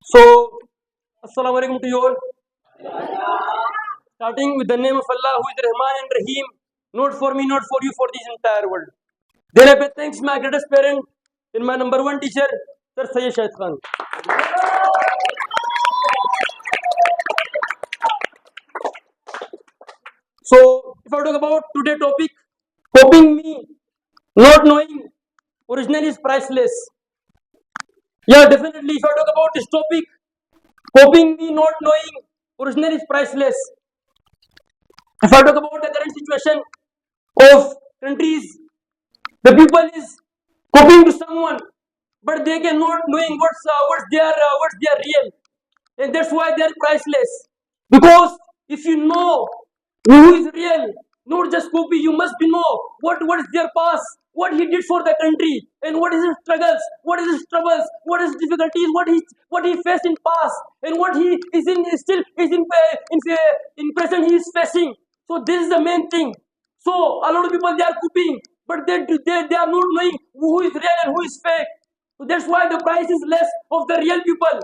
So, Assalamu alaikum to you all. Starting with the name of Allah, who is Rahman and Rahim, not for me, not for you, for this entire world. Then I pay thanks my greatest parent and my number one teacher, Sir Sayyid Shahid Khan. So, if I talk about today's topic, coping me, not knowing original is priceless. Yeah, definitely. If I talk about this topic, coping me, not knowing original is priceless. If I talk about the current situation of countries, the people is coping to someone, but they cannot knowing what's their real, and that's why they are priceless. Because if you know who is real, not just copy, you must be know what is their past, what he did for the country, and what is his struggles, what is his troubles, what is difficulties, what he faced in past, and what he is in still is in present he is facing. So this is the main thing. So a lot of people they are copying, but they are not knowing who is real and who is fake. So that's why the price is less of the real people.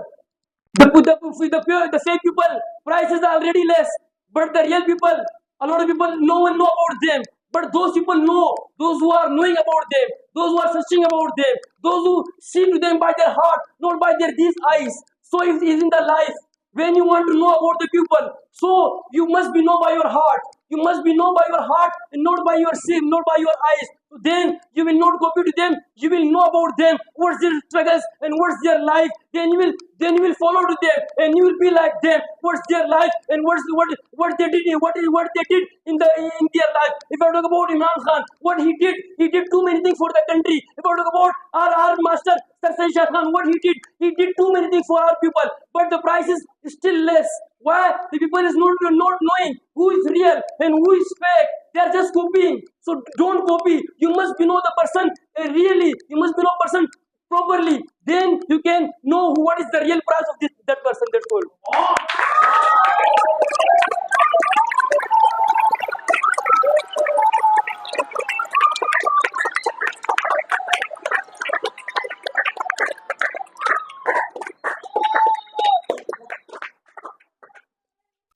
The fake people price is already less, but the real people, a lot of people, no one know about them. But those people know, those who are knowing about them, those who are searching about them, those who see to them by their heart, not by their these eyes. So it is in the life. When you want to know about the people, so you must be know by your heart. You must be know by your heart and not by your sin, not by your eyes. Then you will not copy to them. You will know about them, what's their struggles and what's their life. Then you will follow to them and you will be like them. What's their life and what they did, what they did in their life. If I talk about Imran Khan, what he did too many things for the country. If I talk about our master Sir Sayyid Shah Khan, what he did too many things for our people, but the price is still less. Why? The people is not knowing who is real and who is fake. They are just copying. So don't copy. You must be know the person really. You must be know person properly. Then you can know what is the real price of that person. That's all.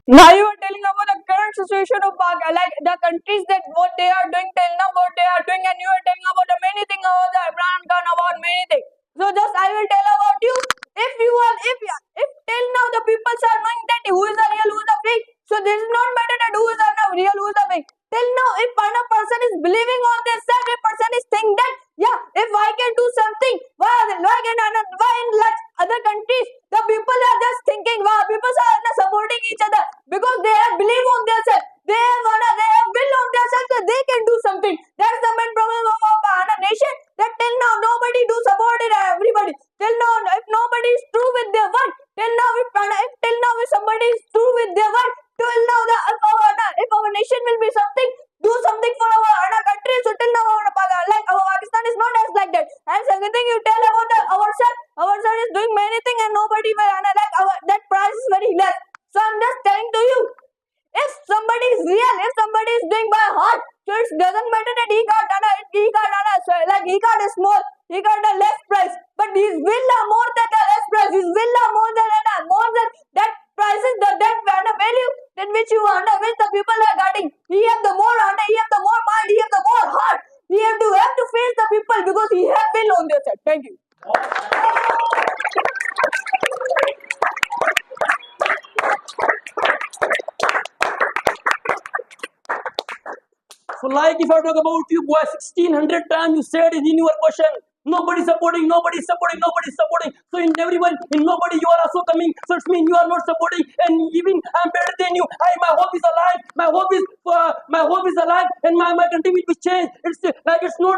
Now you are telling about the current situation of like the countries that what they are doing till now, what they are doing, and you are telling about the many things about the Imran Khan about many things. So just I will tell about you. If till now the people are knowing that who is the real, who is the fake. So this is not matter that who is the real, who is the fake. Till now, if one person is believing on this self, a person is thinking that yeah, if I can do something, why in like other countries the people are just thinking wow, people are not supporting each other because they have belief on themselves. They have will on themselves that they can do something. That's the main problem of our nation. That till now nobody do support it everybody. Till now, if nobody is true with their word, if somebody is true with their word, till now if our nation will be something, do something for our country. So till now our Pakistan is not as like that. And second thing you tell about our son is doing many things and nobody will that price is very less. So I'm just telling to you, if somebody is real, if somebody is doing by heart, so it doesn't matter that he got a small, he got a less price, but his will are more than the less price. His will are more than that price is that value than which which the people are getting. He have the more he have the more mind, he have the more heart. He have to face the people because he have will on their side. Thank you. So, like if I talk about you, boy, 1600 times you said it in your question. Nobody supporting, nobody supporting, nobody supporting. So in everyone, in nobody, you are also coming. So it means you are not supporting, and even I'm better than you. My hope is alive. My hope is alive, and my country will be changed. It's not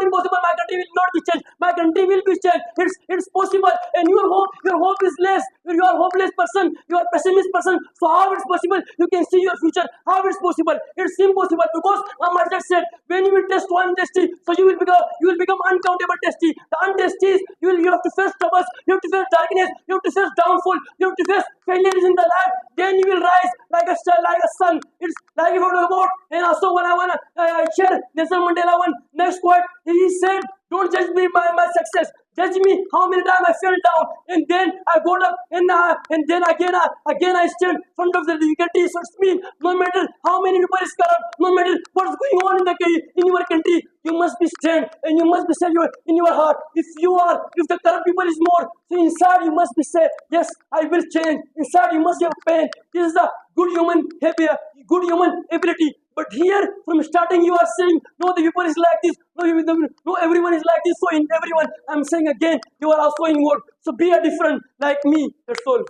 impossible. My country will not be changed. My country will be changed. It's possible, and your hope is less. You are hopeless person. You are pessimist person. So how it's possible? You can see your future. How it's possible? It's impossible because my just said when you will test one testy, so you will become uncountable testy. The untesty is you have to face troubles, you have to face darkness, you have to face downfall, you have to face failures in the life. Then you will rise like a star, like a sun. It's like you talk about. And also when I wanna share Nelson Mandela one next quote, he said, "Don't judge me by my success. Judge me how many times I fell down, and then I got up, and then again I stand in front of the difficulties. So it's mean no matter how many people is corrupt, no matter what's going on in your country, you must be stand and you must be say in your heart. If the corrupt people is more, so inside you must be say, yes, I will change. Inside you must have pain. This is the good human behavior, good human ability. But here, from starting, you are saying, no, the people is like this, no, everyone is like this, so in everyone, I'm saying again, you are also involved. So be a different, like me, that's all.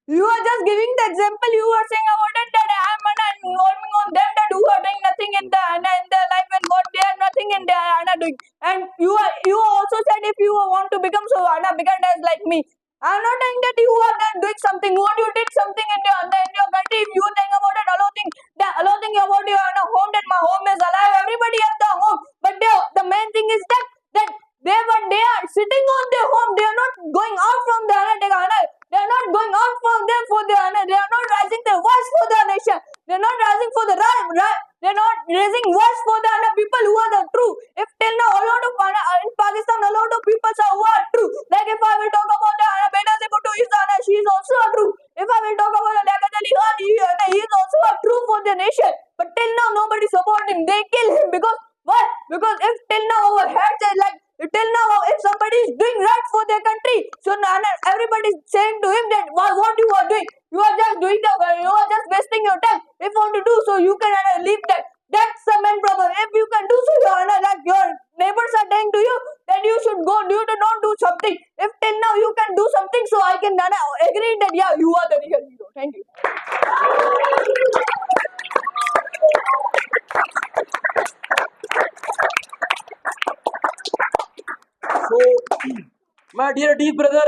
You are just giving the example. You are saying about it that I am involving on them that who are doing nothing in their life and what they are nothing in their doing. And you also said if you want to become so become as like me. I'm not saying that you are then doing something. What you did something in your country. If you think about it, alone thing about your home that my home is alive. Everybody has the home, but the main thing is that they are sitting on their home. They are not going out from the they are not going out from them for the they are not raising their voice for the nation. They are not rising for the right. They are not raising voice for the people who are the true. If till now a lot of in Pakistan a lot of people are who are true. Like if I will talk about the Benazir Bhutto, she is also a true. If I will talk about the Liaquat Ali Khan, he is also a true for the nation. But till now nobody support him. They kill him because what? Because if till now our heads are like till now if somebody is doing right for their country, so everybody is saying to him that what you are doing, you are just doing you are just wasting your time. If you want to do so, you can leave that. That's the main problem. If you can do so, like your neighbors are saying to you that you should go, you do not do something. If till now you can do something, so I can agree that yeah, you are the real hero. Thank you. So, my dear brother,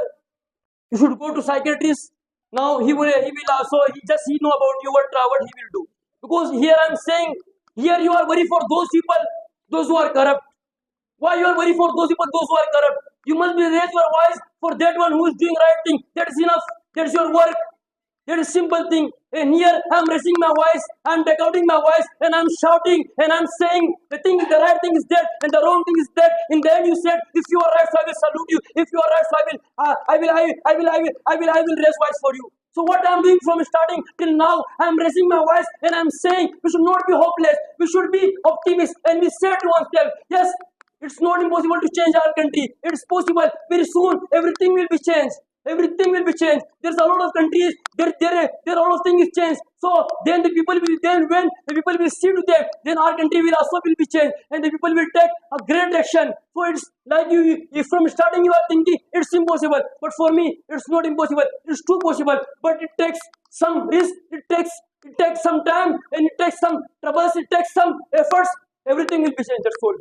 you should go to psychiatrist. Now he also he know about you what he will do. Because here I'm saying, here you are worried for those people, those who are corrupt. Why you are worried for those people, those who are corrupt? You must be raise your voice for that one who is doing right thing. That is enough. That is your work. That is simple thing. And here I'm raising my voice, I'm recording my voice, and I'm shouting, and I'm saying the right thing is that, and the wrong thing is that. In the end, you said, if you are right, so I will salute you. If you are right, so I will raise voice for you. So what I'm doing from starting till now, I'm raising my voice and I'm saying we should not be hopeless. We should be optimists, and we say to ourselves, yes, it's not impossible to change our country. It's possible. Very soon, everything will be changed. Everything will be changed. There's a lot of countries. There a lot of things changed. So then when the people will see to them, then our country will also be changed, and the people will take a great action. So it's like if from starting you are thinking it's impossible, but for me it's not impossible. It's too possible, but it takes some risk. It takes some time, and it takes some troubles. It takes some efforts. Everything will be changed. That's all.